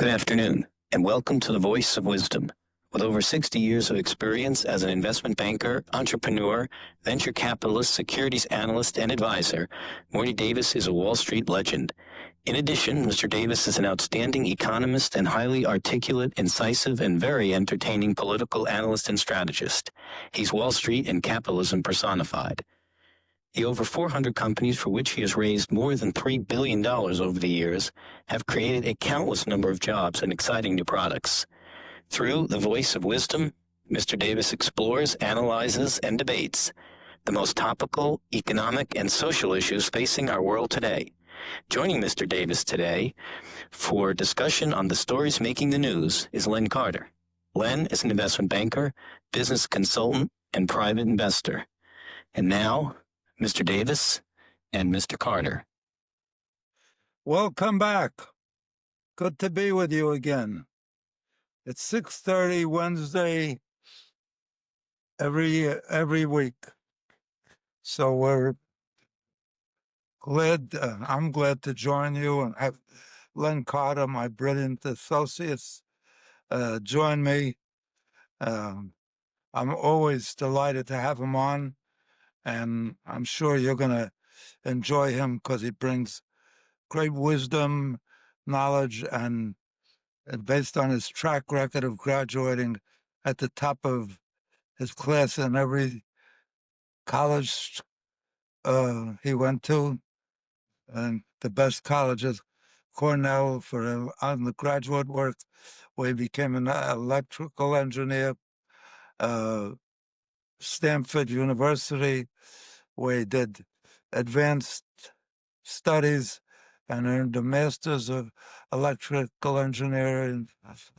Good afternoon, and welcome to the Voice of Wisdom. With over 60 years of experience as an investment banker, entrepreneur, venture capitalist, securities analyst, and advisor, Morty Davis is a Wall Street legend. In addition, Mr. Davis is an outstanding economist and highly articulate, incisive, and very entertaining political analyst and strategist. He's Wall Street and capitalism personified. The over 400 companies for which he has raised more than $3 billion over the years have created a countless number of jobs and exciting new products. Through the Voice of Wisdom, Mr. Davis explores, analyzes, and debates the most topical economic and social issues facing our world today. Joining Mr. Davis today for discussion on the stories making the news is Len Carter. Len is an investment banker, business consultant, and private investor. And now, Mr. Davis and Mr. Carter. Welcome back. Good to be with you again. It's 6:30 Wednesday every week. So we're glad, I'm glad to join you and have Len Carter, my brilliant associates, join me. I'm always delighted to have him on, and I'm sure you're going to enjoy him because he brings great wisdom, knowledge, and based on his track record of graduating at the top of his class in every college he went to, and the best colleges, Cornell for undergraduate work, where he became an electrical engineer, Stanford University, where he did advanced studies and earned a master's of electrical engineering,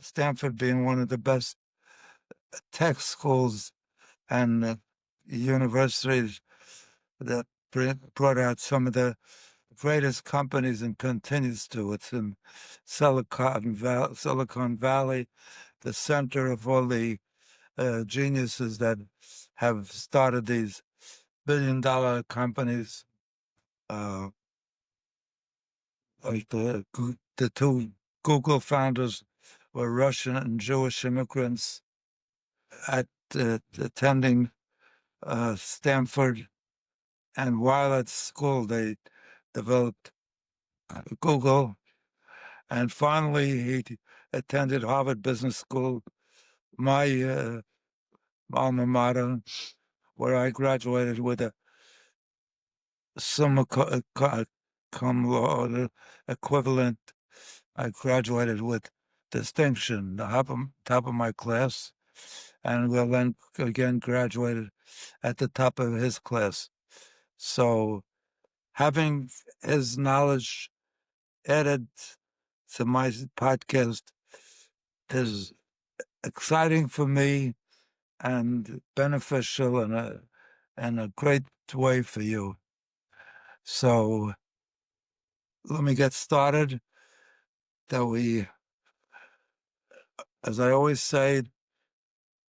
Stanford being one of the best tech schools and universities that brought out some of the greatest companies and continues to. It's in Silicon Valley, the center of all the geniuses that have started these billion-dollar companies. Like the two Google founders were Russian and Jewish immigrants attending Stanford, and while at school they developed Google, and finally he attended Harvard Business School, my alma mater, where I graduated with a summa cum laude equivalent. I graduated with distinction, the top of my class, and will then again graduated at the top of his class. So having his knowledge added to my podcast is exciting for me and beneficial and a great way for you. So let me get started. As I always say,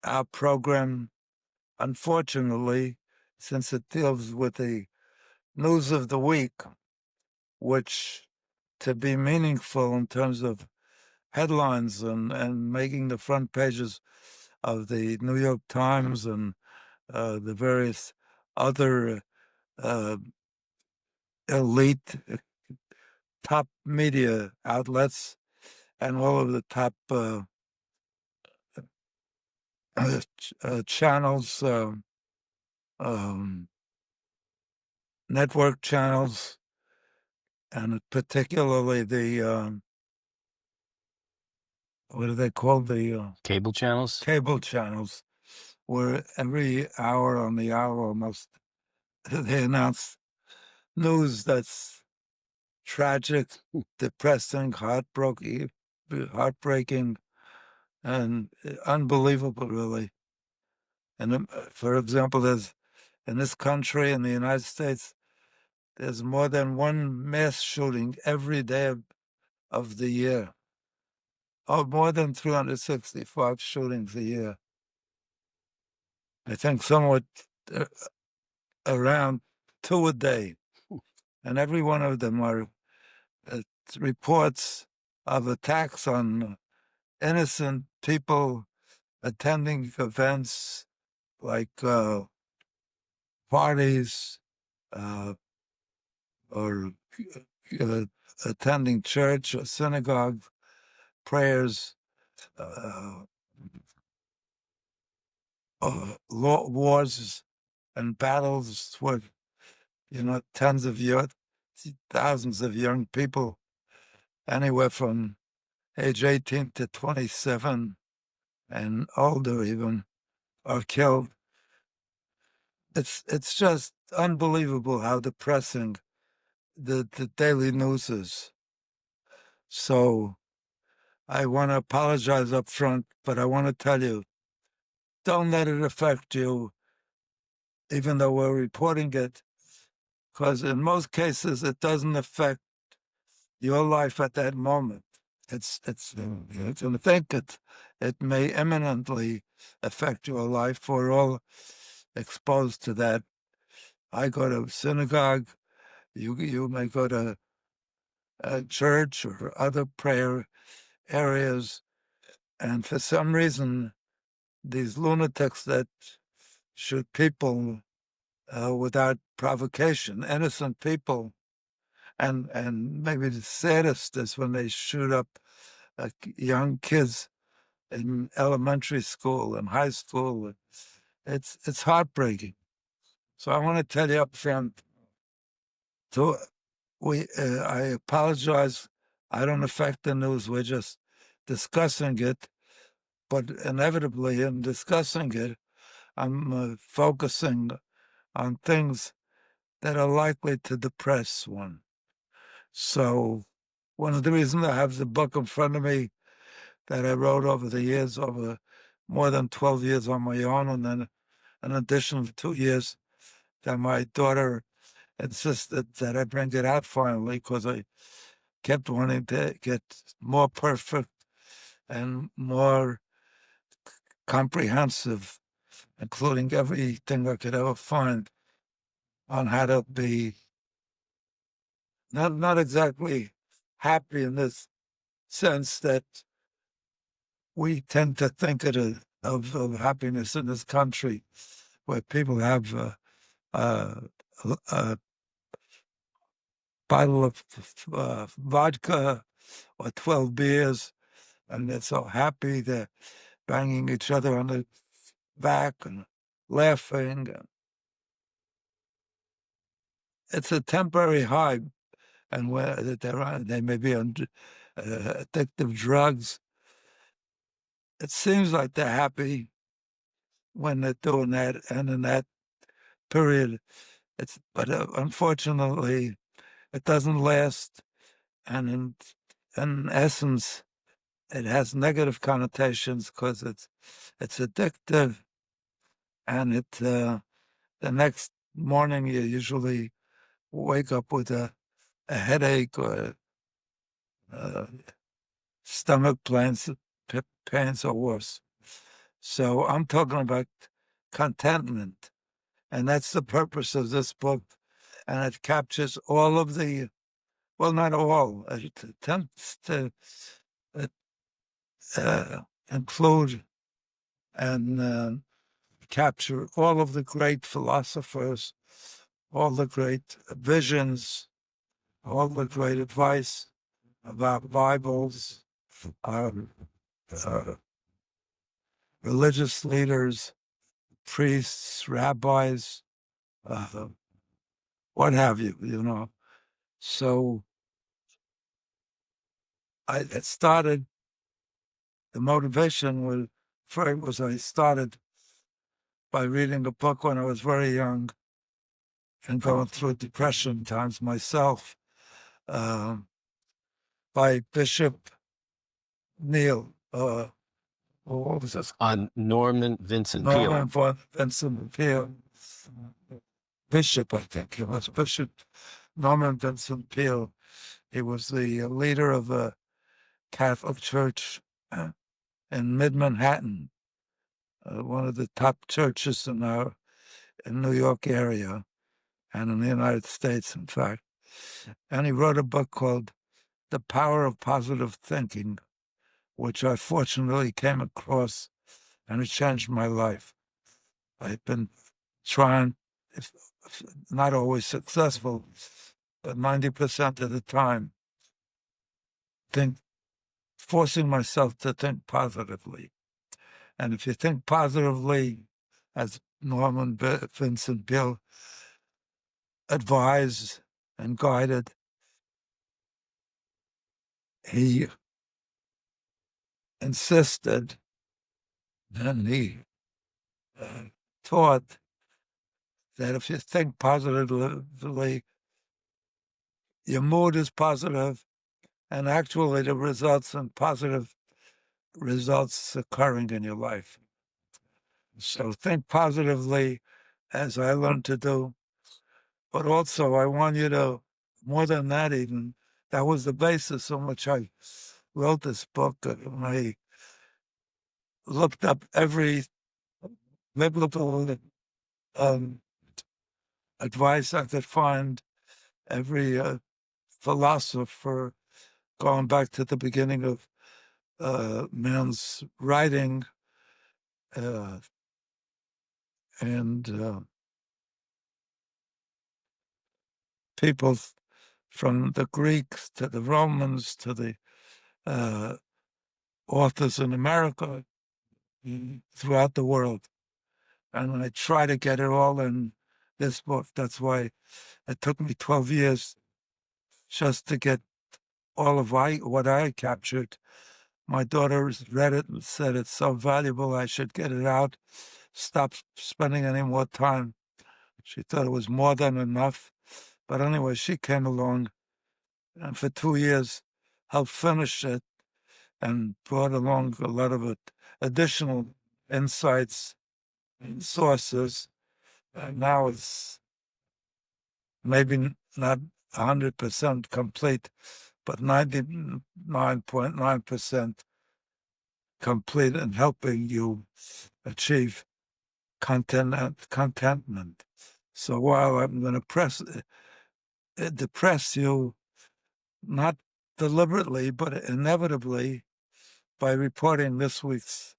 our program, unfortunately, since it deals with the news of the week, which to be meaningful in terms of headlines and making the front pages of the New York Times and the various other elite top media outlets and all of the top channels, network channels, and particularly the what are they called? The Cable channels? Cable channels, where every hour on the hour almost they announce news that's tragic, depressing, heartbreaking, and unbelievable, really. And for example, there's in this country, in the United States, there's more than one mass shooting every day of the year. Oh, more than 365 shootings a year. I think somewhat around 2 a day. And every one of them are reports of attacks on innocent people attending events like parties or attending church or synagogue prayers, wars and battles with, thousands of young people, anywhere from age 18 to 27 and older even, are killed. It's just unbelievable how depressing the daily news is. So I want to apologize up front, but I want to tell you, don't let it affect you, even though we're reporting it, because in most cases it doesn't affect your life at that moment. It's to think it may imminently affect your life. We're all exposed to that. I go to synagogue. You may go to a church or other prayer areas, and for some reason, these lunatics that shoot people without provocation, innocent people, and maybe the saddest is when they shoot up young kids in elementary school and high school. It's heartbreaking. So I want to tell you up front, I apologize. I don't affect the news. We're just discussing it. But inevitably, in discussing it, I'm focusing on things that are likely to depress one. So one of the reasons I have the book in front of me that I wrote over the years, over more than 12 years on my own, and then an additional 2 years that my daughter insisted that I bring it out finally, because I kept wanting to get more perfect and more comprehensive, including everything I could ever find on how to be not exactly happy in this sense that we tend to think of happiness in this country, where people have a bottle of vodka or 12 beers, and they're so happy they're banging each other on the back and laughing. It's a temporary high, and where they may be on addictive drugs. It seems like they're happy when they're doing that, and in that period, but unfortunately, it doesn't last, and in essence, it has negative connotations because it's addictive, and the next morning you usually wake up with a headache or stomach pains or worse. So I'm talking about contentment, and that's the purpose of this book, and it captures all of the, well, not all, it attempts to include and capture all of the great philosophers, all the great visions, all the great advice about Bibles, religious leaders, priests, rabbis, what have you, So it started, the motivation was I started by reading a book when I was very young and going through depression times myself, by Bishop Neil. What was this? Norman Vincent Peale. Norman Vincent Peale. Bishop, I think it was Bishop Norman Vincent Peale. He was the leader of a Catholic church in mid-Manhattan, one of the top churches in New York area and in the United States, in fact. And he wrote a book called The Power of Positive Thinking, which I fortunately came across, and it changed my life. I've been trying, if not always successful, but 90% of the time, forcing myself to think positively. And if you think positively, as Norman Vincent Peale advised and guided, he insisted and he taught that if you think positively, your mood is positive, and actually the results in positive results occurring in your life. So think positively, as I learned to do. But also, I want you to, more than that even, that was the basis on which I wrote this book. I looked up every biblical advice I could find, every philosopher, going back to the beginning of man's writing, and people from the Greeks to the Romans to the authors in America, throughout the world. And I try to get it all in this book. That's why it took me 12 years just to get all of what I captured. My daughter read it and said it's so valuable, I should get it out, stop spending any more time. She thought it was more than enough. But anyway, she came along and for 2 years helped finish it and brought along a lot of additional insights and sources. And now it's maybe not 100% complete, but 99.9% complete in helping you achieve contentment. So while I'm going to depress you, not deliberately, but inevitably, by reporting this week's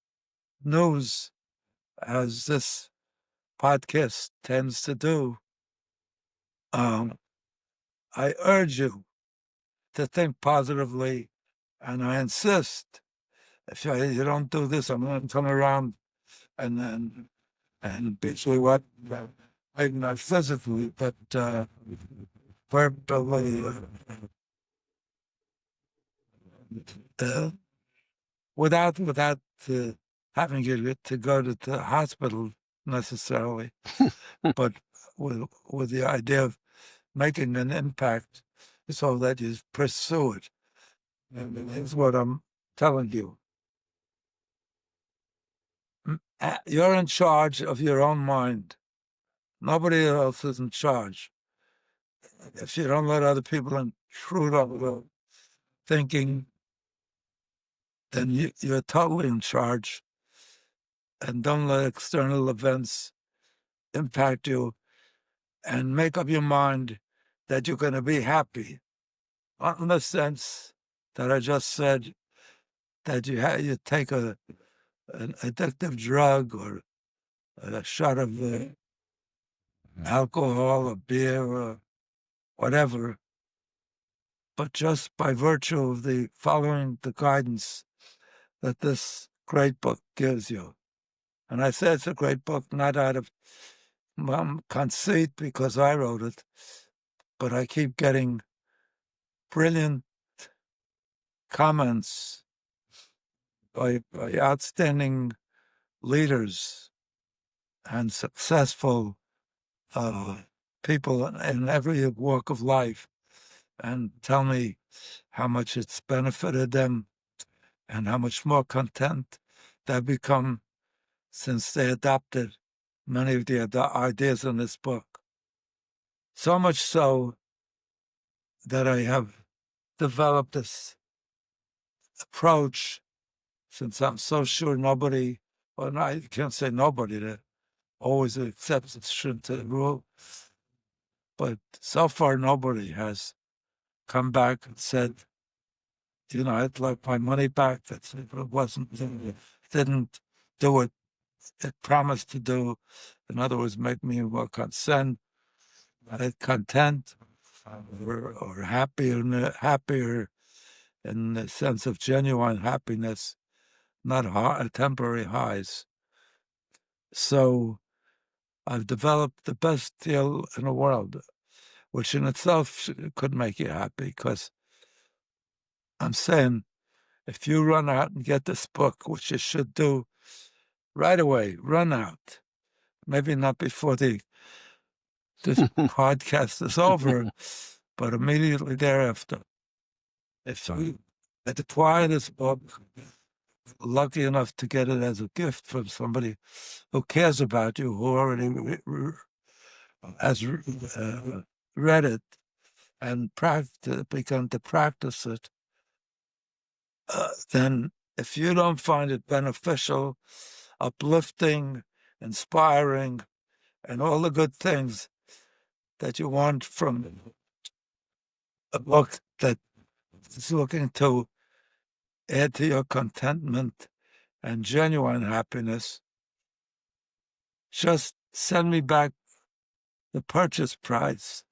news, as this podcast tends to do, I urge you to think positively, and I insist, if you don't do this, I'm going to turn around and basically what, maybe not physically, but verbally, without having you to go to the hospital necessarily, but with the idea of making an impact so that you pursue it. And that's what I'm telling you. You're in charge of your own mind. Nobody else is in charge. If you don't let other people intrude on the thinking, then you're totally in charge. And don't let external events impact you, and make up your mind that you're going to be happy. Not in the sense that I just said, that you take an addictive drug or a shot of alcohol or beer or whatever, but just by virtue of the following the guidance that this great book gives you. And I say it's a great book, not out of conceit because I wrote it, but I keep getting brilliant comments by outstanding leaders and successful people in every walk of life, and tell me how much it's benefited them and how much more content they've become since they adopted many of the ideas in this book. So much so that I have developed this approach, since I'm so sure nobody, well, I can't say nobody, there always an exception to the rule, but so far nobody has come back and said I'd like my money back. If it didn't do what it promised to do. In other words, make me more content, or happier in the sense of genuine happiness, not temporary highs. So I've developed the best deal in the world, which in itself could make you happy, because I'm saying if you run out and get this book, which you should do right away, run out. Maybe not before this podcast is over, but immediately thereafter. If you acquire this book, lucky enough to get it as a gift from somebody who cares about you, who already has read it and begun to practice it, then if you don't find it beneficial, uplifting, inspiring, and all the good things that you want from a book that is looking to add to your contentment and genuine happiness, just send me back the purchase price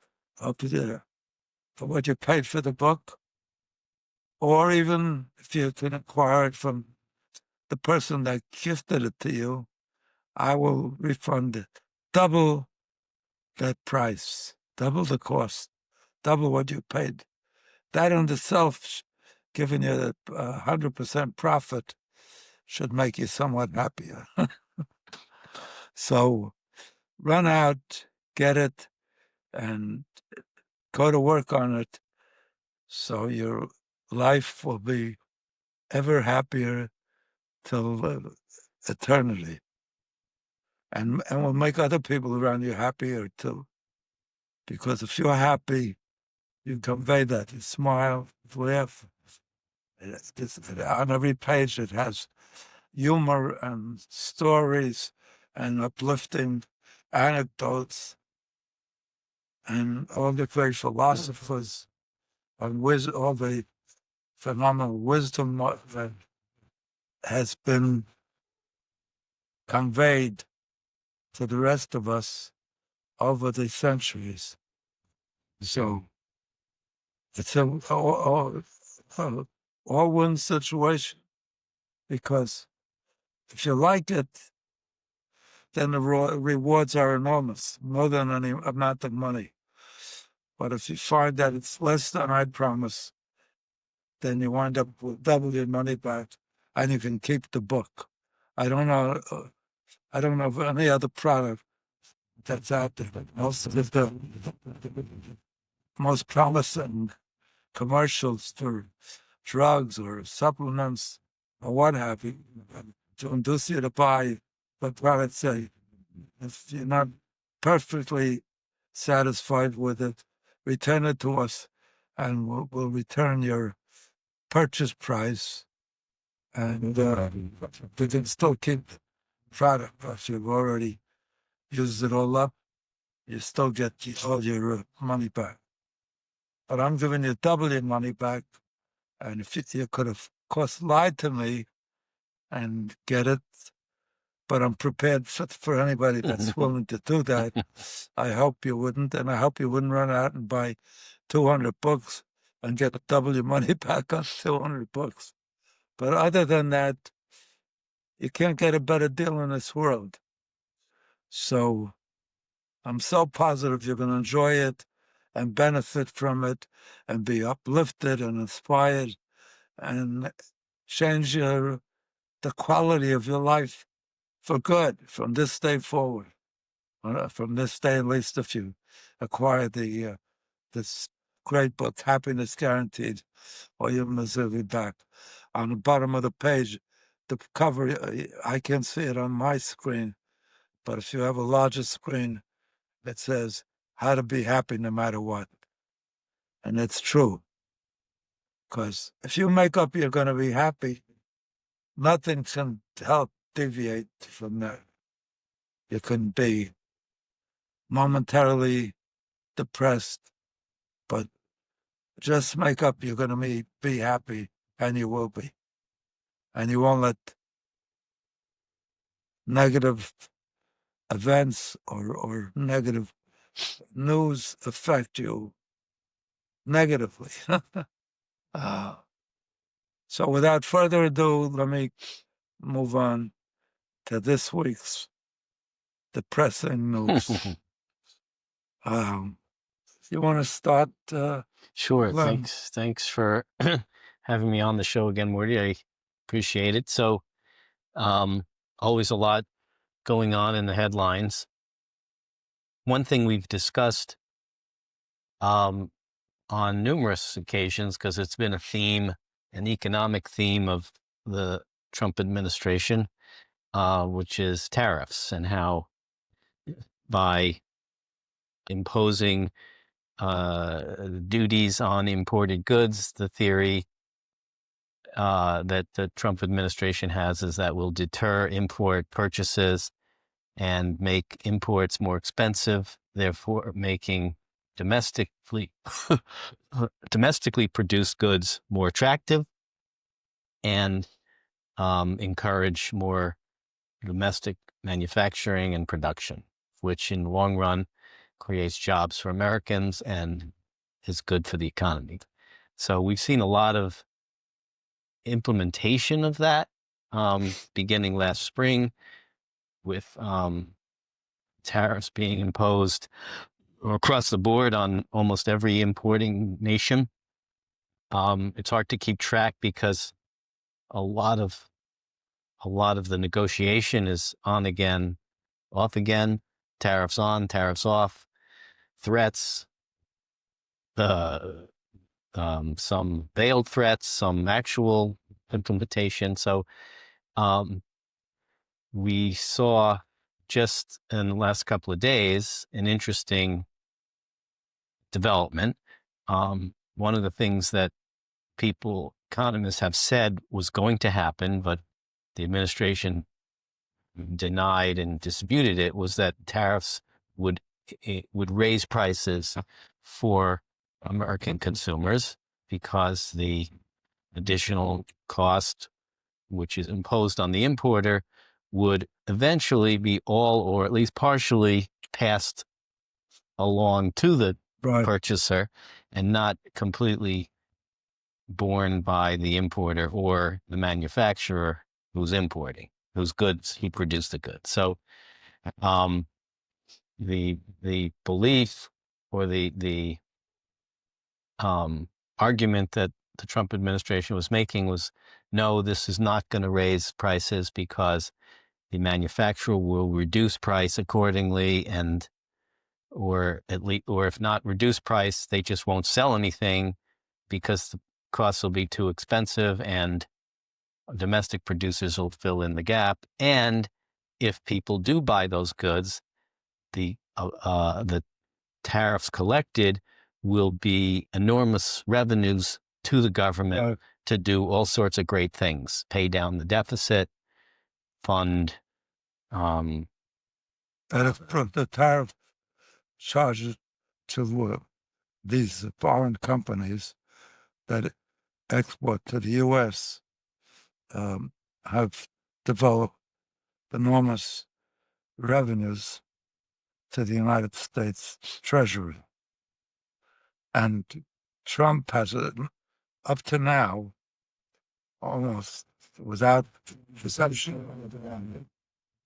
of for what you paid for the book, or even if you can acquire it from the person that gifted it to you, I will refund it. Double that price, double the cost, double what you paid. That in itself, giving you 100% profit, should make you somewhat happier. So run out, get it, and go to work on it, so your life will be ever happier till eternity, and will make other people around you happier too. Because if you're happy, you convey that. You smile, laugh. On every page, it has humor and stories and uplifting anecdotes and all the great philosophers and all the phenomenal wisdom that has been conveyed to the rest of us over the centuries. So it's a all-win situation, because if you like it, then the rewards are enormous, more than any amount of money. But if you find that it's less than I promise, then you wind up with double your money back, and you can keep the book. I don't know of any other product that's out there. Most of the most promising commercials for drugs or supplements or what have you, to induce you to buy the product. Say, if you're not perfectly satisfied with it, return it to us, and we'll return your purchase price, and we can still keep the product. If you've already used it all up, you still get all your money back. But I'm giving you double your money back, and if you could have, of course, lied to me and get it, but I'm prepared for anybody that's willing to do that. I hope you wouldn't, and I hope you wouldn't run out and buy 200 books and get double your money back on 200 books. But other than that, you can't get a better deal in this world. So I'm so positive you're going to enjoy it and benefit from it and be uplifted and inspired and change the quality of your life for good from this day forward. From this day, at least, if you acquire this great book, Happiness Guaranteed, or your misery back. On the bottom of the page, the cover, I can see it on my screen, but if you have a larger screen, it says how to be happy no matter what. And it's true, because if you make up you're going to be happy, nothing can help deviate from that. You can be momentarily depressed, but just make up you're going to be happy, and you will be. And you won't let negative events or negative news affect you negatively. So without further ado, let me move on to this week's depressing news. You want to start? Sure. Len? Thanks for having me on the show again, Morty. I appreciate it. So, always a lot going on in the headlines. One thing we've discussed on numerous occasions, because it's been a theme, an economic theme of the Trump administration, which is tariffs, and how by imposing duties on imported goods, the theory that the Trump administration has is that will deter import purchases and make imports more expensive, therefore making domestically produced goods more attractive, and encourage more domestic manufacturing and production, which in the long run creates jobs for Americans and is good for the economy. So we've seen a lot of implementation of that beginning last spring with tariffs being imposed across the board on almost every importing nation. It's hard to keep track because a lot of the negotiation is on again, off again, tariffs on, tariffs off, threats, some veiled threats, some actual implementation. So we saw just in the last couple of days an interesting development. One of the things that economists have said was going to happen, but the administration denied and disputed it, was that tariffs would raise prices for American consumers because the additional cost, which is imposed on the importer, would eventually be all or at least partially passed along to the purchaser and not completely borne by the importer or the manufacturer who's importing, whose goods he produced the goods. So the belief or the argument that the Trump administration was making was, no, this is not going to raise prices because the manufacturer will reduce price accordingly, or if not reduce price, they just won't sell anything because the costs will be too expensive and domestic producers will fill in the gap. And if people do buy those goods, the tariffs collected will be enormous revenues to the government to do all sorts of great things, pay down the deficit, fund. And if the tariff charges to these foreign companies that export to the U.S. Have developed enormous revenues to the United States Treasury. And Trump has, up to now, almost without exception,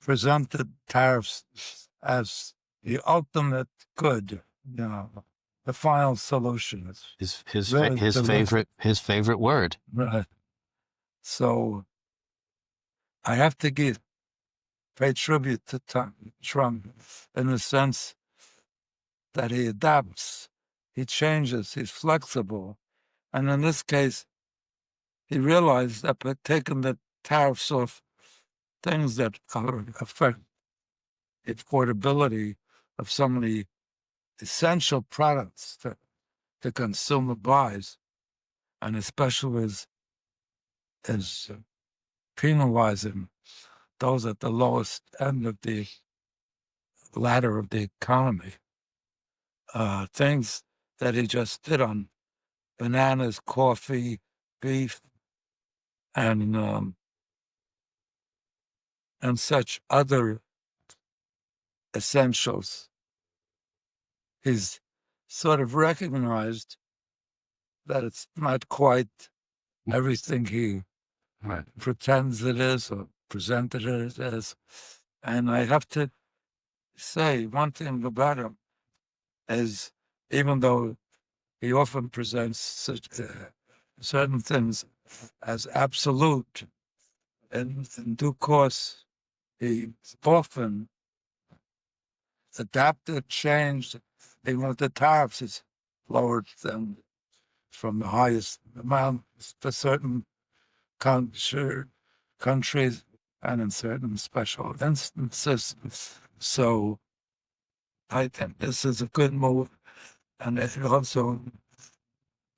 presented tariffs as the ultimate good, the final solution. His favorite word. Right. So I have to pay tribute to Trump in the sense that he adapts, he changes, he's flexible. And in this case, he realized that by taking the tariffs off things that affect the affordability of some of the essential products that the consumer buys, and especially as penalizing those at the lowest end of the ladder of the economy. Things that he just did on bananas, coffee, beef, and such other essentials. He's sort of recognized that it's not quite everything he pretends it is or presented it as. And I have to say one thing about him is, even though he often presents such, certain things as absolute, in due course, he often adapted, changed. Even with the tariffs, is lowered them from the highest amount for certain countries and in certain special instances. So I think this is a good move, and it also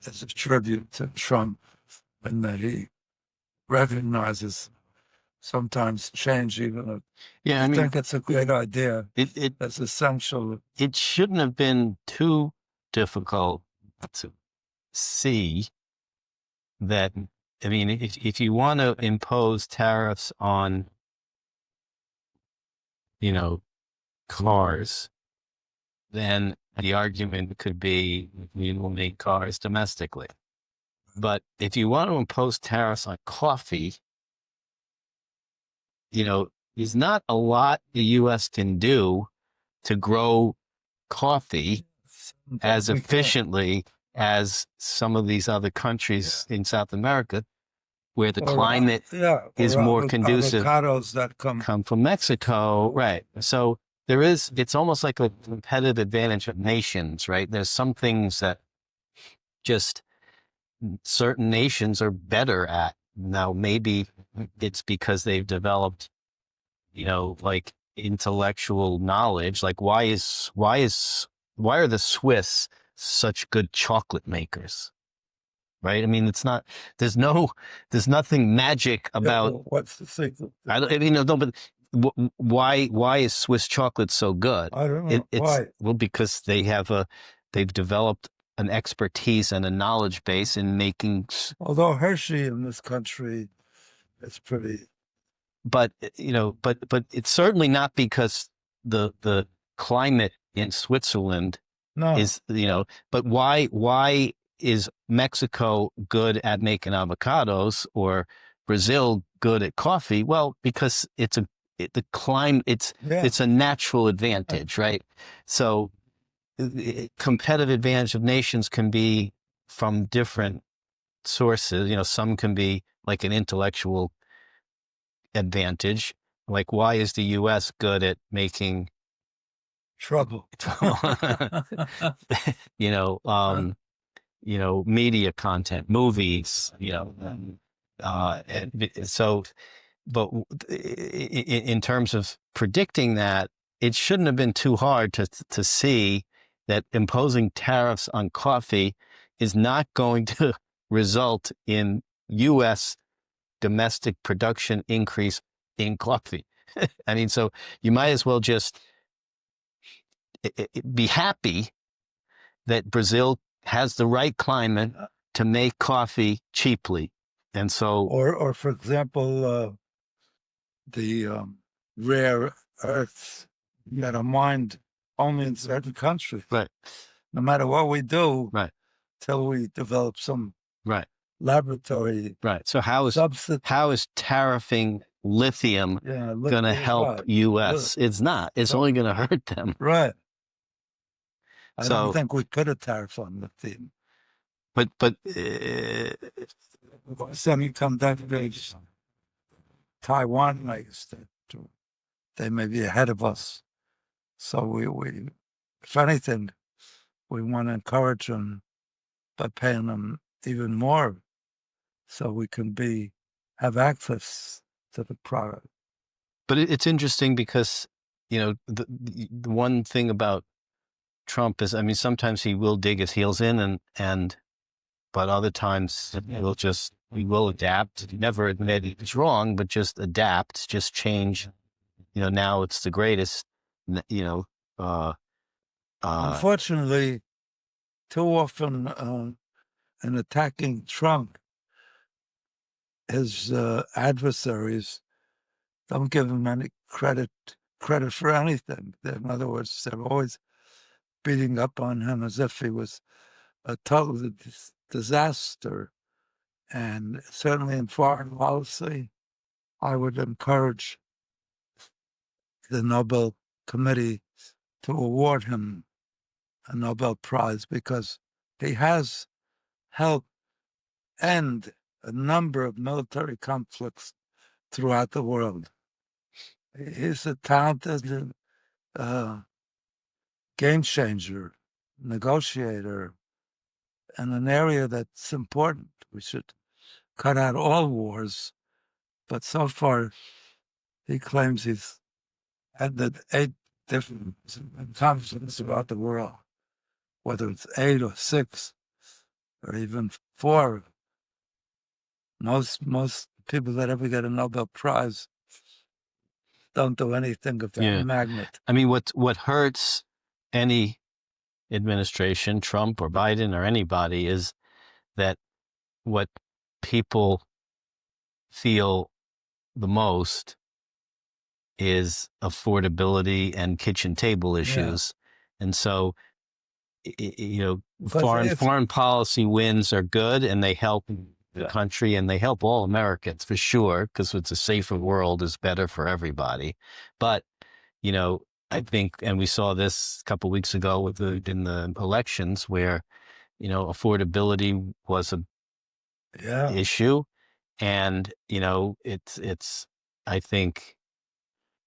is a tribute to Trump in that he recognizes sometimes change, even if Yeah, I I mean, think it's a great idea. it It's essential. it shouldn't have been too difficult to see that. I mean, if you want to impose tariffs on, cars, then the argument could be we will make cars domestically. But if you want to impose tariffs on coffee, there's not a lot the U.S. can do to grow coffee as efficiently as some of these other countries in South America, where the climate is more conducive. Avocados that come From Mexico, right? So it's almost like a competitive advantage of nations, right? There's some things that just certain nations are better at. Now, maybe it's because they've developed, like intellectual knowledge. Like why are the Swiss such good chocolate makers? Right? I mean, there's nothing magic about. What's the secret? I don't, no, but why is Swiss chocolate so good? I don't know why. Well, because they've developed an expertise and a knowledge base in making. Although Hershey in this country, it's pretty. But but it's certainly not because the climate in Switzerland is But why is Mexico good at making avocados or Brazil good at coffee? Well, because the climate, it's a natural advantage, right? So competitive advantage of nations can be from different sources. Some can be like an intellectual advantage. Like, why is the U.S. good at making trouble? Media content, movies, so, but in terms of predicting that, it shouldn't have been too hard to see that imposing tariffs on coffee is not going to result in U.S. domestic production increase in coffee. I mean, so you might as well just be happy that Brazil has the right climate to make coffee cheaply. And so, or for example, the rare earths that are mined only in certain countries. right, No matter what we do, right, till we develop some right, laboratory. right. So how is tariffing lithium going to help U.S.? It's not. It's only going to hurt them. Right. I don't think we put a tariff on lithium. But semiconductors, Taiwan makes that. They may be ahead of us. So we if anything, we want to encourage them by paying them even more, so we can have access to the product. But it's interesting because the one thing about Trump is, I mean, sometimes he will dig his heels in, but other times we will adapt. Never admit it's wrong, but just adapt, just change. Now it's the greatest. Unfortunately, too often in attacking Trump, his adversaries don't give him any credit for anything. In other words, they're always beating up on him as if he was a total disaster. And certainly in foreign policy, I would encourage the Nobel Committee to award him a Nobel Prize because he has helped end a number of military conflicts throughout the world. He's a talented game changer, negotiator, in an area that's important. We should cut out all wars, but so far he claims he's ended 8 different conflicts throughout the world, whether it's 8 or 6 or even 4. Most people that ever get a Nobel Prize don't do anything of that magnitude. I mean, what hurts any administration, Trump or Biden or anybody, is that what people feel the most is affordability and kitchen table issues. And so, foreign policy wins are good, and they help the country, and they help all Americans for sure, because it's a safer world is better for everybody. But, I think, and we saw this a couple of weeks ago in the elections where, affordability was a issue. And, it's, I think,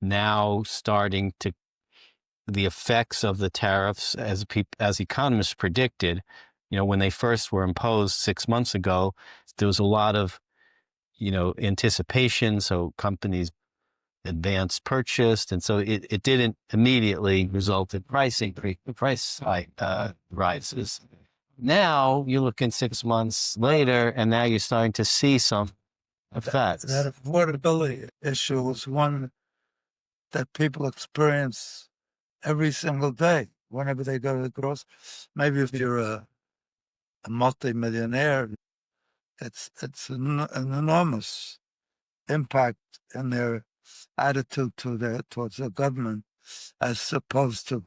now starting to, the effects of the tariffs, as economists predicted, when they first were imposed 6 months ago, there was a lot of, anticipation. So companies advanced purchased, and so it didn't immediately result in price rises. Now you're looking 6 months later, and now you're starting to see some effects. That affordability issue is one that people experience every single day whenever they go to the grocery. Maybe if you're a multi-millionaire, it's an enormous impact in their attitude towards the government, as opposed to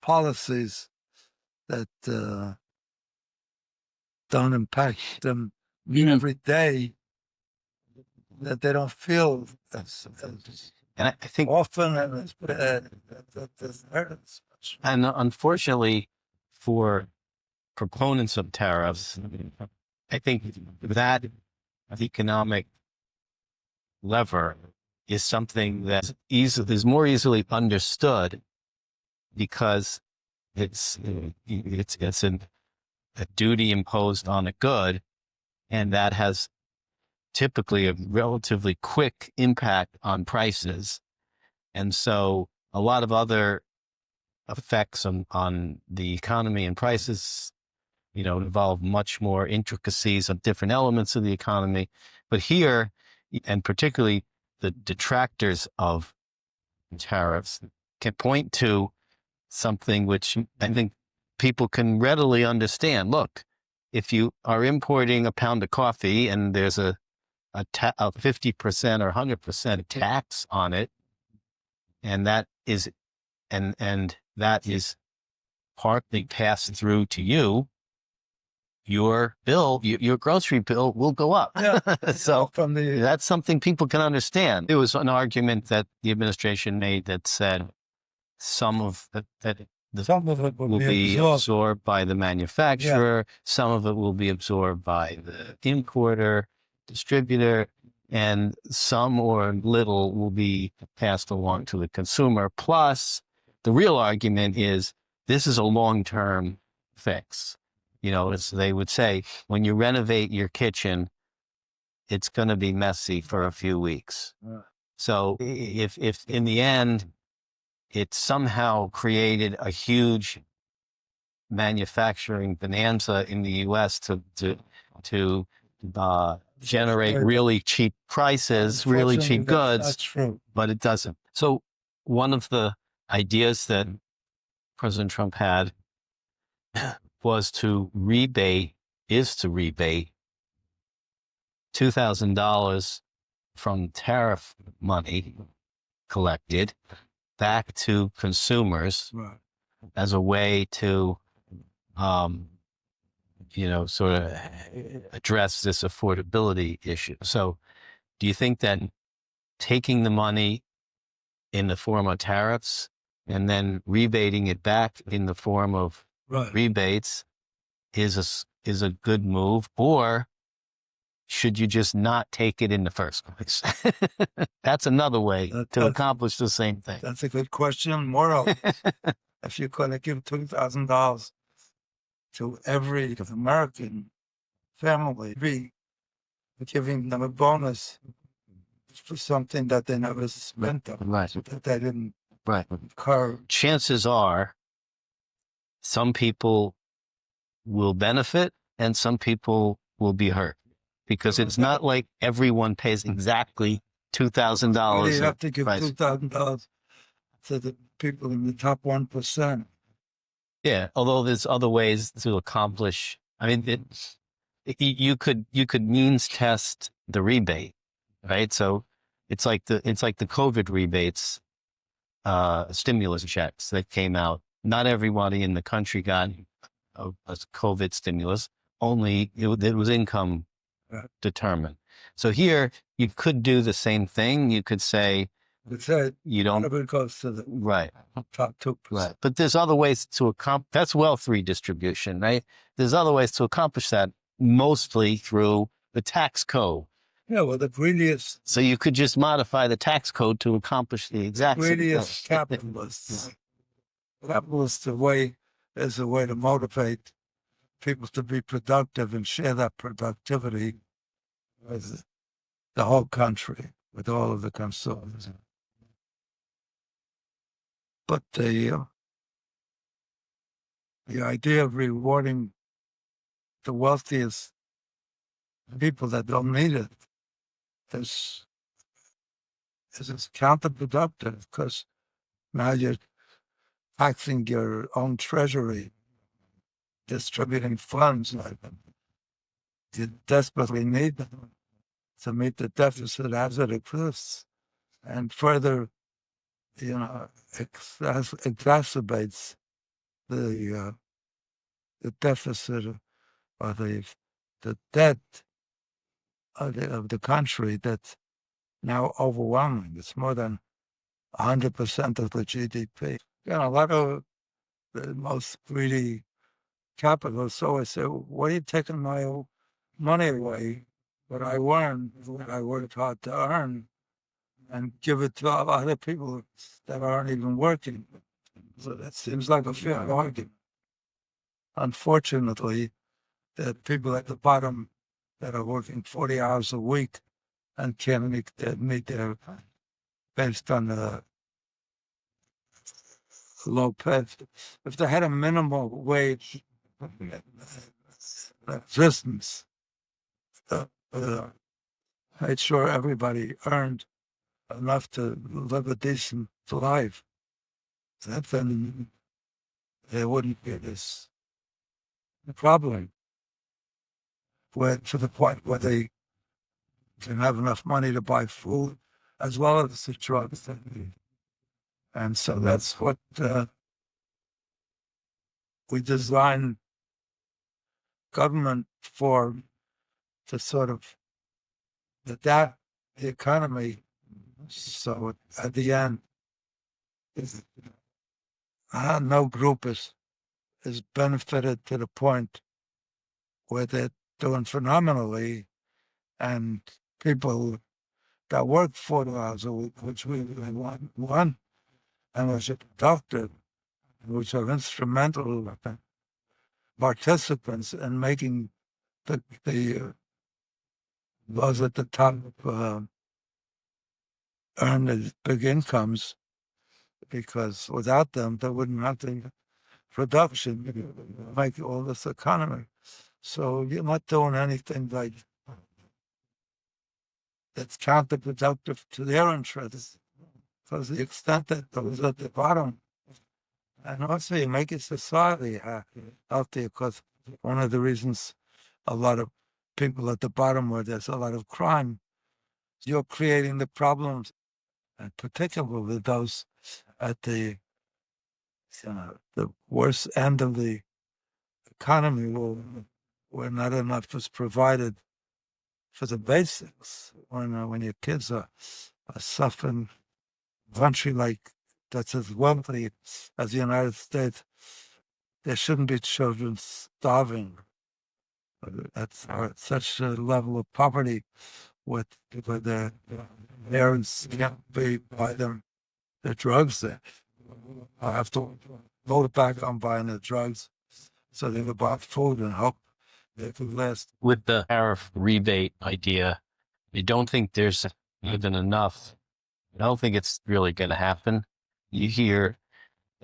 policies that don't impact them every day, that they don't feel as and I think often and unfortunately for proponents of tariffs, I think that economic lever is something that is more easily understood because it's a duty imposed on a good, and that has typically a relatively quick impact on prices. And so a lot of other effects on the economy and prices, involve much more intricacies of different elements of the economy. But here, and particularly the detractors of tariffs, can point to something which I think people can readily understand. Look, if you are importing a pound of coffee and there's a 50% or 100% tax on it, and that is partly passed through to you, your bill, your grocery bill will go up. So that's something people can understand. There was an argument that the administration made that said some of it will be absorbed by the manufacturer, some of it will be absorbed by the importer, distributor, and some or little will be passed along to the consumer. Plus, the real argument is this is a long-term fix. As they would say, when you renovate your kitchen, it's going to be messy for a few weeks. So if in the end, it somehow created a huge manufacturing bonanza in the U.S. to generate really cheap prices, really cheap goods, that's true. But it doesn't. So one of the ideas that President Trump had was to rebate $2,000 from tariff money collected back to consumers Right. as a way to, sort of address this affordability issue. So do you think that taking the money in the form of tariffs and then rebating it back in the form of Right. rebates is a good move, or should you just not take it in the first place? That's another way to accomplish the same thing. That's a good question. Moral, if you're going to give $2,000 to every American family, be giving them a bonus for something that they never spent on, Right. that they didn't Right. incur. Chances are some people will benefit and some people will be hurt, because it's not like everyone pays exactly $2,000. You have to give Right. $2,000 to the people in the top 1%. Yeah, although there's other ways to accomplish. I mean, you could means test the rebate, right? So it's like the COVID rebates, stimulus checks that came out. Not everybody in the country got a COVID stimulus. Only it was income determined. So here you could do the same thing. You could say you don't. None of it goes to the Right. top 2%. Right. But there's other ways to accomplish, that's wealth redistribution, right? There's other ways to accomplish that, mostly through the tax code. Yeah, well, the greediest. So you could just modify the tax code to accomplish the exact same Greediest thing. capitalists. Capitalists is a way to motivate people to be productive and share that productivity with the whole country, with all of the consumers. But the idea of rewarding the wealthiest people that don't need it is counterproductive, because now you're taxing your own treasury, distributing funds like you desperately need them to meet the deficit as it exists, and further, exacerbates the deficit or the debt of the country that's now overwhelming. It's more than 100% of the GDP. A lot of the most greedy capitalists always say, "What are you taking my money away? What I earned, what I worked hard to earn, and give it to other people that aren't even working." So that seems like a fair argument. Unfortunately, the people at the bottom that are working 40 hours a week and can't meet their, based on the low pay. If they had a minimum wage existence, made sure everybody earned enough to live a decent life, then there wouldn't be this problem, where to the point where they can have enough money to buy food as well as the drugs they need. And so that's what we designed government for, to sort of adapt the economy. So at the end, no group is benefited to the point where they're doing phenomenally, and people that work 40 hours a week, which we want, and which are productive, which are instrumental participants in making the those at the top earn the big incomes, because without them, there wouldn't have the production make all this economy. So you're not doing anything like that's counterproductive to their interests, because the extent that those at the bottom, and also you make a society healthy, because one of the reasons a lot of people at the bottom where there's a lot of crime, you're creating the problems, and particularly those at the worst end of the economy where not enough is provided for the basics. When your kids are suffering, a country like that's as wealthy as the United States, there shouldn't be children starving at such a level of poverty where their parents can't buy them the drugs. They have to vote it back on buying the drugs so they could buy food and hope they could last. With the tariff rebate idea, I don't think there's even enough. I don't think it's really going to happen. You hear,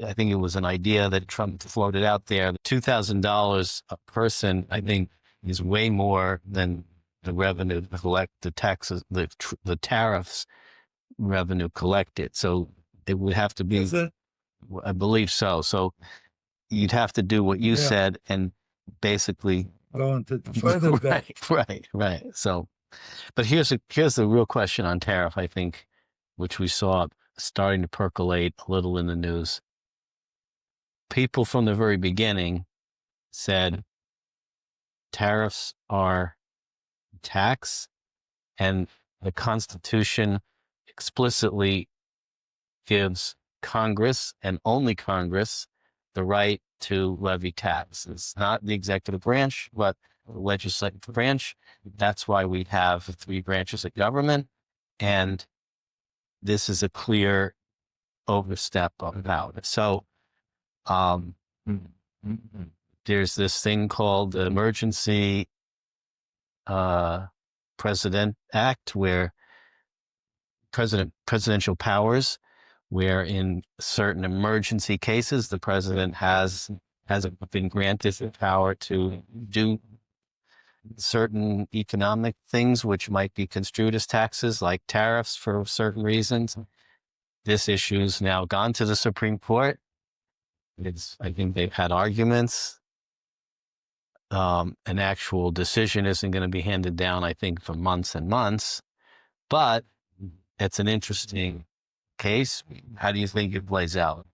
I think it was an idea that Trump floated out there. $2,000 a person, I think, is way more than the revenue to collect the taxes, the tariffs revenue collected. So it would have to be, Is it? I believe so. So you'd have to do what you Yeah. said and basically Going to further that. right. So, but here's the real question on tariff, I think, which we saw starting to percolate a little in the news. People from the very beginning said tariffs are tax, and the Constitution explicitly gives Congress and only Congress the right to levy tax. It's not the executive branch, but the legislative branch. That's why we have the three branches of government. And this is a clear overstep about it. So there's this thing called the Emergency President Act, where presidential powers, where in certain emergency cases, the president has been granted the power to do certain economic things, which might be construed as taxes, like tariffs for certain reasons. This issue's now gone to the Supreme Court. I think they've had arguments. An actual decision isn't going to be handed down, I think, for months and months, but it's an interesting case. How do you think it plays out?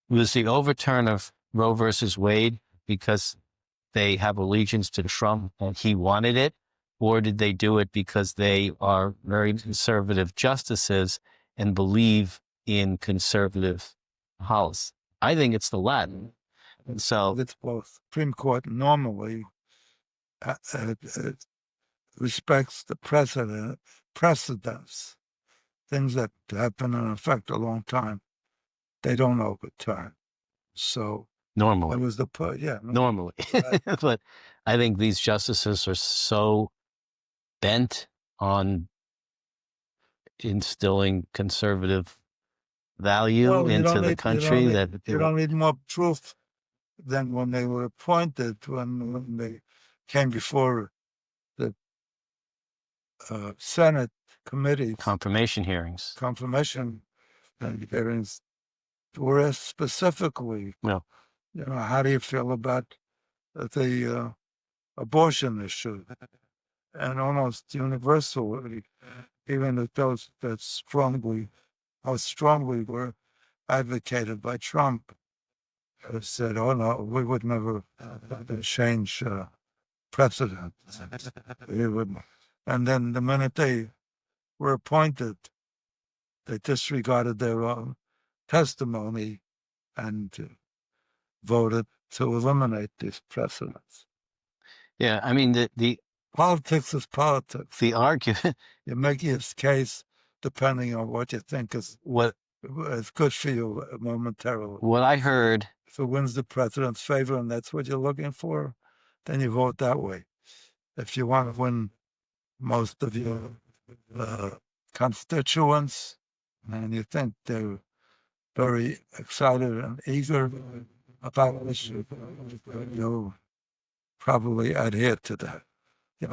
Was the overturn of Roe versus Wade because they have allegiance to Trump and he wanted it? Or did they do it because they are very conservative justices and believe in conservative policy? I think it's the latter. And so It's both. Supreme Court normally respects the precedents, things that have been in effect a long time. They don't overturn. So normally, it was normally, Right. but I think these justices are so bent on instilling conservative value into the country that you don't need more proof than when they were appointed, when they came before the Senate committees, confirmation hearings. confirmation hearings, were asked specifically, Yeah. How do you feel about the abortion issue? And almost universally, even those that strongly were advocated by Trump, said, "Oh no, we would never change precedent." We would. And then the minute they were appointed, they disregarded their own testimony and voted to eliminate these precedents. Yeah, I mean the Politics is politics. the argument. You make your case depending on what you think is good for you momentarily. What I heard, If it wins the president's favor and that's what you're looking for, then you vote that way. If you want to win most of your constituents and you think they're very excited and eager about this, you'll probably adhere to that. You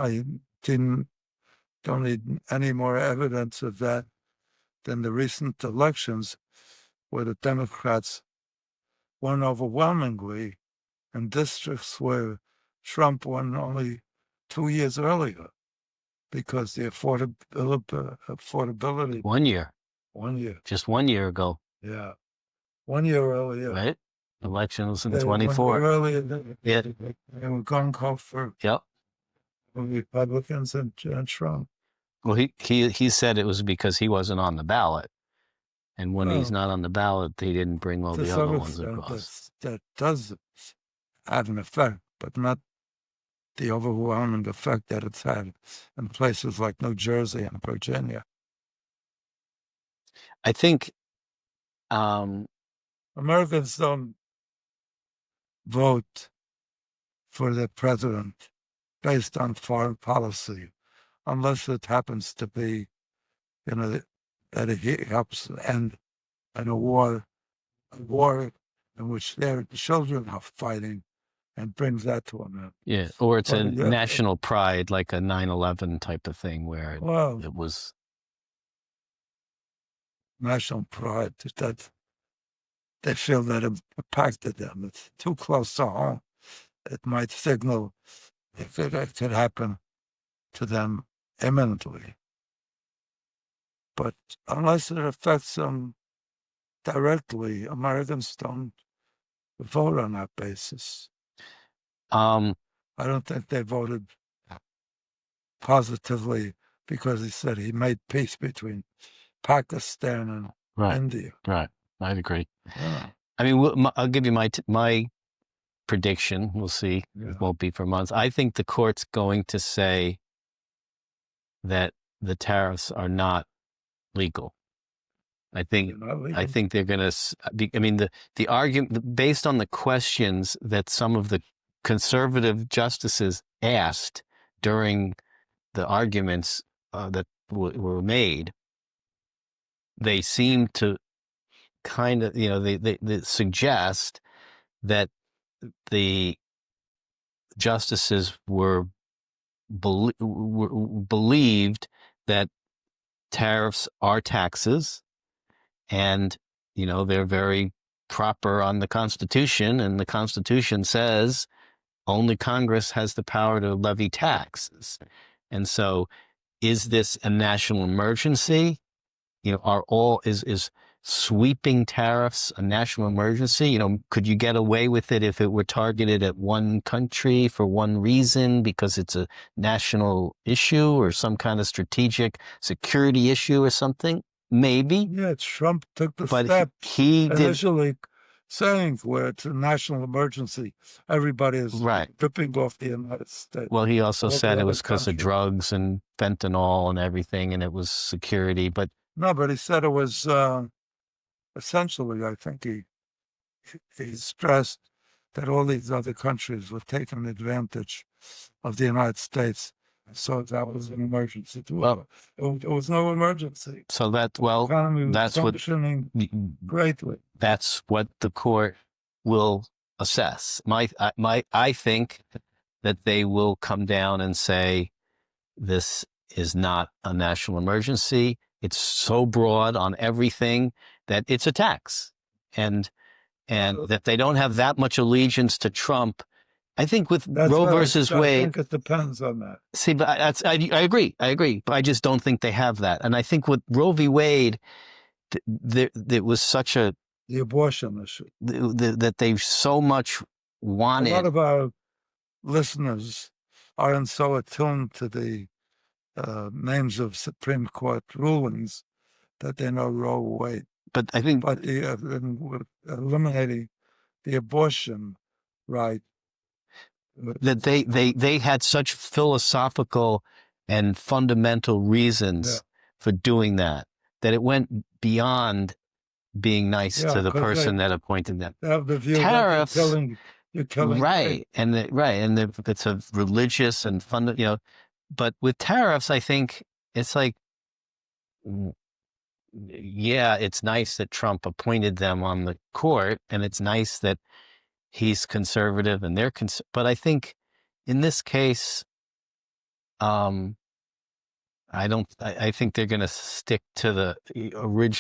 don't need any more evidence of that than the recent elections, where the Democrats won overwhelmingly in districts where Trump won only 2 years earlier because the affordability 1 year, 1 year. just 1 year ago, Yeah. 1 year earlier. right? Election was in They won 24. earlier. Yeah. They were gung-ho for Yep. Republicans and Trump. Well, he said it was because he wasn't on the ballot. And when he's not on the ballot, they didn't bring all To the some other ones extent, across. that does have an effect, but not the overwhelming effect that it's had in places like New Jersey and Virginia. I think Americans don't vote for their president based on foreign policy, unless it happens to be, that he helps end a war in which their children are fighting, and brings that to an end. yeah, or it's a Well, yeah. national pride, like a 9/11 type of thing, where Well, it was. national pride that they feel that it impacted them. It's too close to home. It might signal if it could happen to them imminently. But unless it affects them directly, Americans don't vote on that basis. Um, I don't think they voted positively because he said he made peace between Pakistan and right, India. right. I'd agree. Yeah. I mean, I'll give you my prediction. We'll see. Yeah. It won't be for months. I think the court's going to say that the tariffs are not legal. I think they're going to. I mean, the argument based on the questions that some of the conservative justices asked during the arguments that were made, they seem to kind of, they suggest that the justices believed that tariffs are taxes, and they're very proper on the Constitution, and the Constitution says only Congress has the power to levy taxes. And so, is this a national emergency? Is sweeping tariffs a national emergency? Could you get away with it if it were targeted at one country for one reason, because it's a national issue or some kind of strategic security issue or something? Maybe. Yeah, Trump took the But step he did. initially saying where it's a national emergency, everybody is Right. ripping off the United States. Well, he also All said the it other was because of countries. drugs and fentanyl and everything, and it was security. But No, but he said it was essentially, I think he stressed that all these other countries were taking advantage of the United States. So that was an emergency. Well, it was no emergency. so The economy was that's what functioning greatly. that's what the court will assess. I think that they will come down and say this is not a national emergency. It's so broad on everything that it's a tax, and that they don't have that much allegiance to Trump. I think with Roe versus Wade, I think it depends on that. See, but I agree, but I just don't think they have that. And I think with Roe v. Wade, there was such the abortion issue that they so much wanted. A lot of our listeners aren't so attuned to the names of Supreme Court rulings that they know Roe v. Wade. But I think, eliminating the abortion right, that they had such philosophical and fundamental reasons for doing that it went beyond being nice to the person that appointed them. They have the view Tariffs, that you're killing right, and it's a religious and But with tariffs, I think it's like, yeah, it's nice that Trump appointed them on the court, and it's nice that he's conservative and they're but I think in this case, I think they're going to stick to the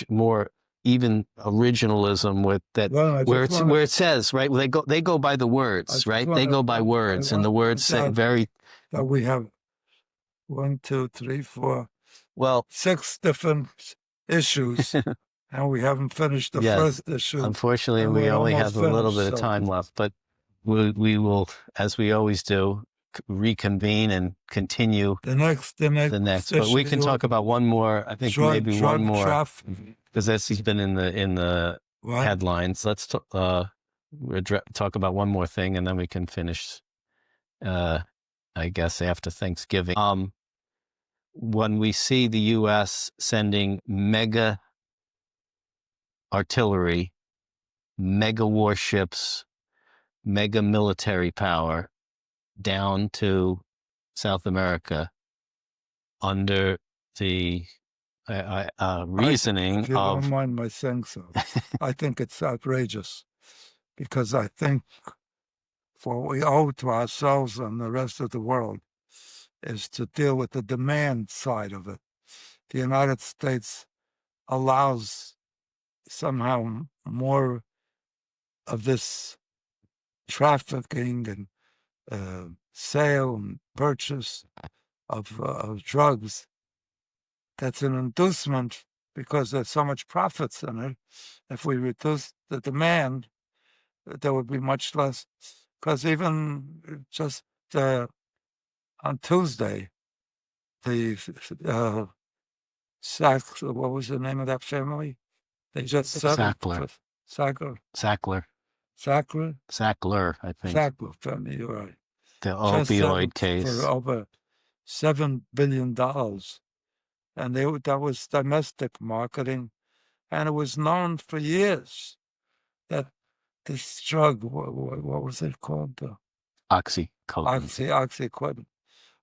more even originalism with that, Well, I where just it's wanna- where it says, right? They go by the words, just right? They wanna- go by words, and the wanna words point say out very that we have 1, 2, 3, 4, well. 6 different issues, and we haven't finished the Yes. first issue. Unfortunately, and we we're only almost have a little finished, bit of so- time left, but we will, as we always do, reconvene and continue The next But we can issue, talk about one more. I think maybe one more, trafficking. because this has been in the What? headlines. Let's talk about one more thing, and then we can finish. I guess after Thanksgiving. When we see the U.S. sending mega artillery, mega warships, mega military power down to South America under the reasoning If you of don't mind my saying so, I think it's outrageous, because I think what we owe to ourselves and the rest of the world is to deal with the demand side of it. The United States allows somehow more of this trafficking and sale and purchase of drugs. That's an inducement because there's so much profits in it. If we reduce the demand, there would be much less. Because even just on Tuesday, the what was the name of that family? They just settled. Sackler. Sackler, I think. Sackler family, you're right. The Just opioid case. for over $7 billion. And that was domestic marketing. And it was known for years that this drug, what was it called? Oxycontin. Oxycontin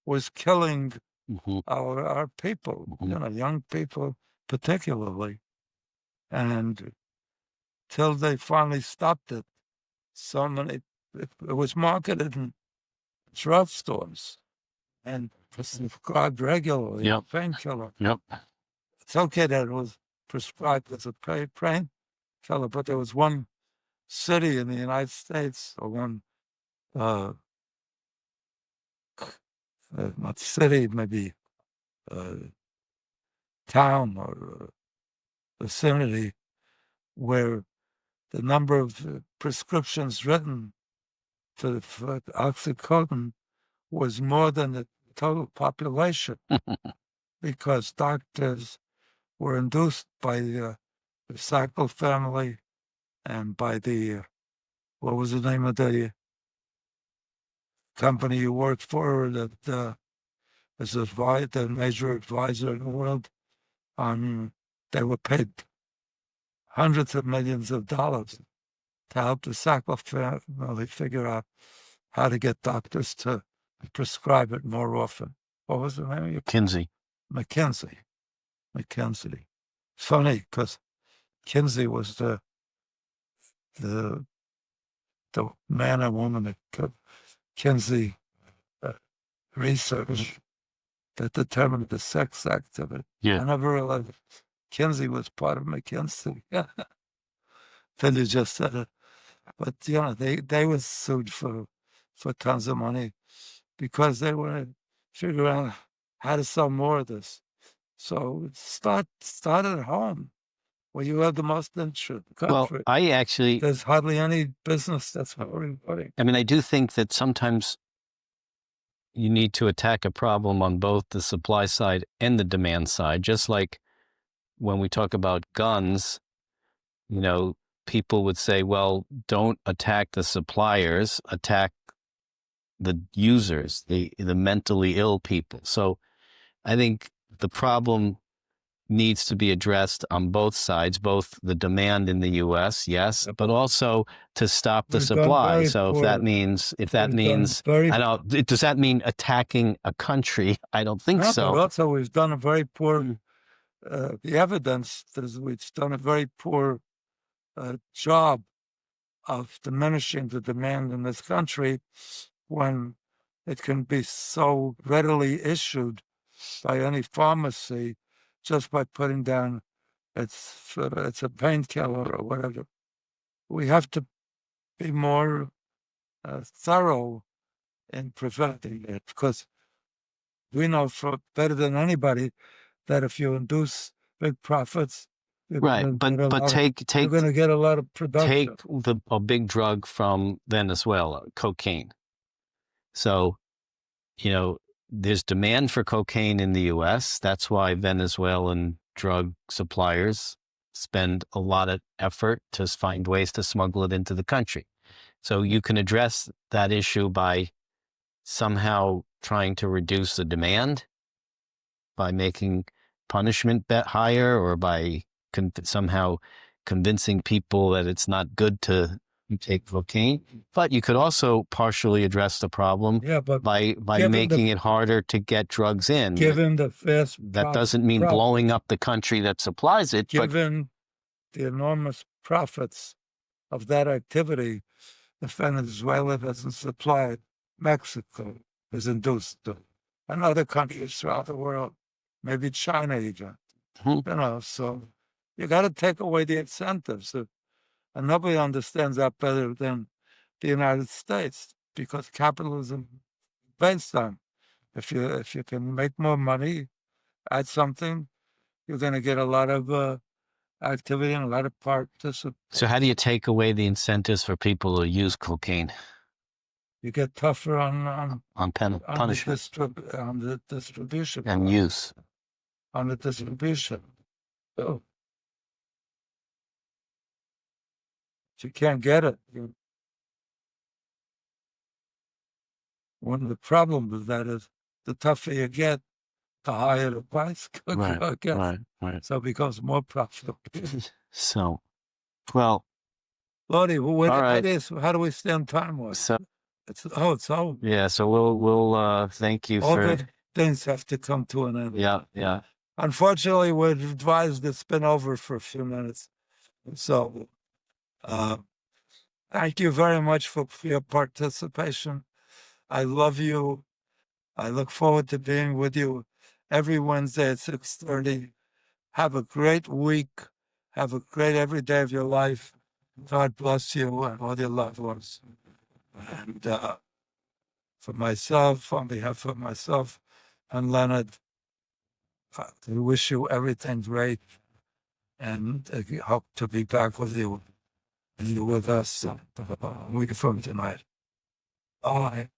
was killing Mhm. our people, Mhm. Young people particularly. And till they finally stopped it, it was marketed in drugstores and prescribed regularly. Yep. Painkiller. Yep. It's okay that it was prescribed as a painkiller, but there was one city in the United States, or one not city, maybe town or vicinity, where the number of prescriptions written for Oxycontin was more than the total population, because doctors were induced by the Sackler family and by the what was the name of the company you worked for that is the major advisor in the world. They were paid hundreds of millions of dollars to help the Sackler family figure out how to get doctors to prescribe it more often. What was the name of your McKinsey. Funny, because Kinsey was the man and woman that Kinsey research that determined the sex act of it. Yeah. I never realized Kinsey was part of McKinsey. Then you just said it. But they were sued for tons of money because they were figuring out how to sell more of this. So start at home, where you have the most interest. Well, There's hardly any business that's rewarding. I mean, I do think that sometimes you need to attack a problem on both the supply side and the demand side. Just like when we talk about guns, people would say, well, don't attack the suppliers, attack the users, the mentally ill people. So I think the problem needs to be addressed on both sides, both the demand in the U.S., yes, but also to stop the supply. So if that means, does that mean attacking a country? I don't think so. But also we've done a very poor, the evidence is we've done a very poor job of diminishing the demand in this country when it can be so readily issued by any pharmacy just by putting down It's a painkiller or whatever. We have to be more thorough in preventing it, because we know better than anybody that if you induce big profits, you're Right, going to get a lot of production. Take a big drug from Venezuela, cocaine. So, there's demand for cocaine in the U.S. That's why Venezuelan drug suppliers spend a lot of effort to find ways to smuggle it into the country. So you can address that issue by somehow trying to reduce the demand, by making punishment higher, or by somehow convincing people that it's not good to take cocaine. But you could also partially address the problem by making it harder to get drugs in. Given the fast that doesn't mean blowing up the country that supplies it. Given the enormous profits of that activity, if Venezuela doesn't supply it, Mexico is induced to, and other countries throughout the world, maybe China even. So you got to take away the incentives. And nobody understands that better than the United States, because capitalism based on, if you can make more money, add something, you're going to get a lot of activity and a lot of participation. So how do you take away the incentives for people to use cocaine? You get tougher on punishment, on the distribution and use. On the distribution. So you can't get it. One of the problems with that is the tougher you get, the higher the price gets. Right. So it becomes more profitable. So, well, Lordy, all right. How do we stand time-wise? So, it's over. Yeah, so we'll thank you all for... good things have to come to an end. Yeah. Unfortunately, we're advised it's been over for a few minutes. So, thank you very much for your participation. I love you. I look forward to being with you every Wednesday at 6:30. Have a great week. Have a great every day of your life. God bless you and all your loved ones. And for myself, on behalf of myself and Leonard, we wish you everything great, and hope to be back with you and you with us a week from tonight. Bye.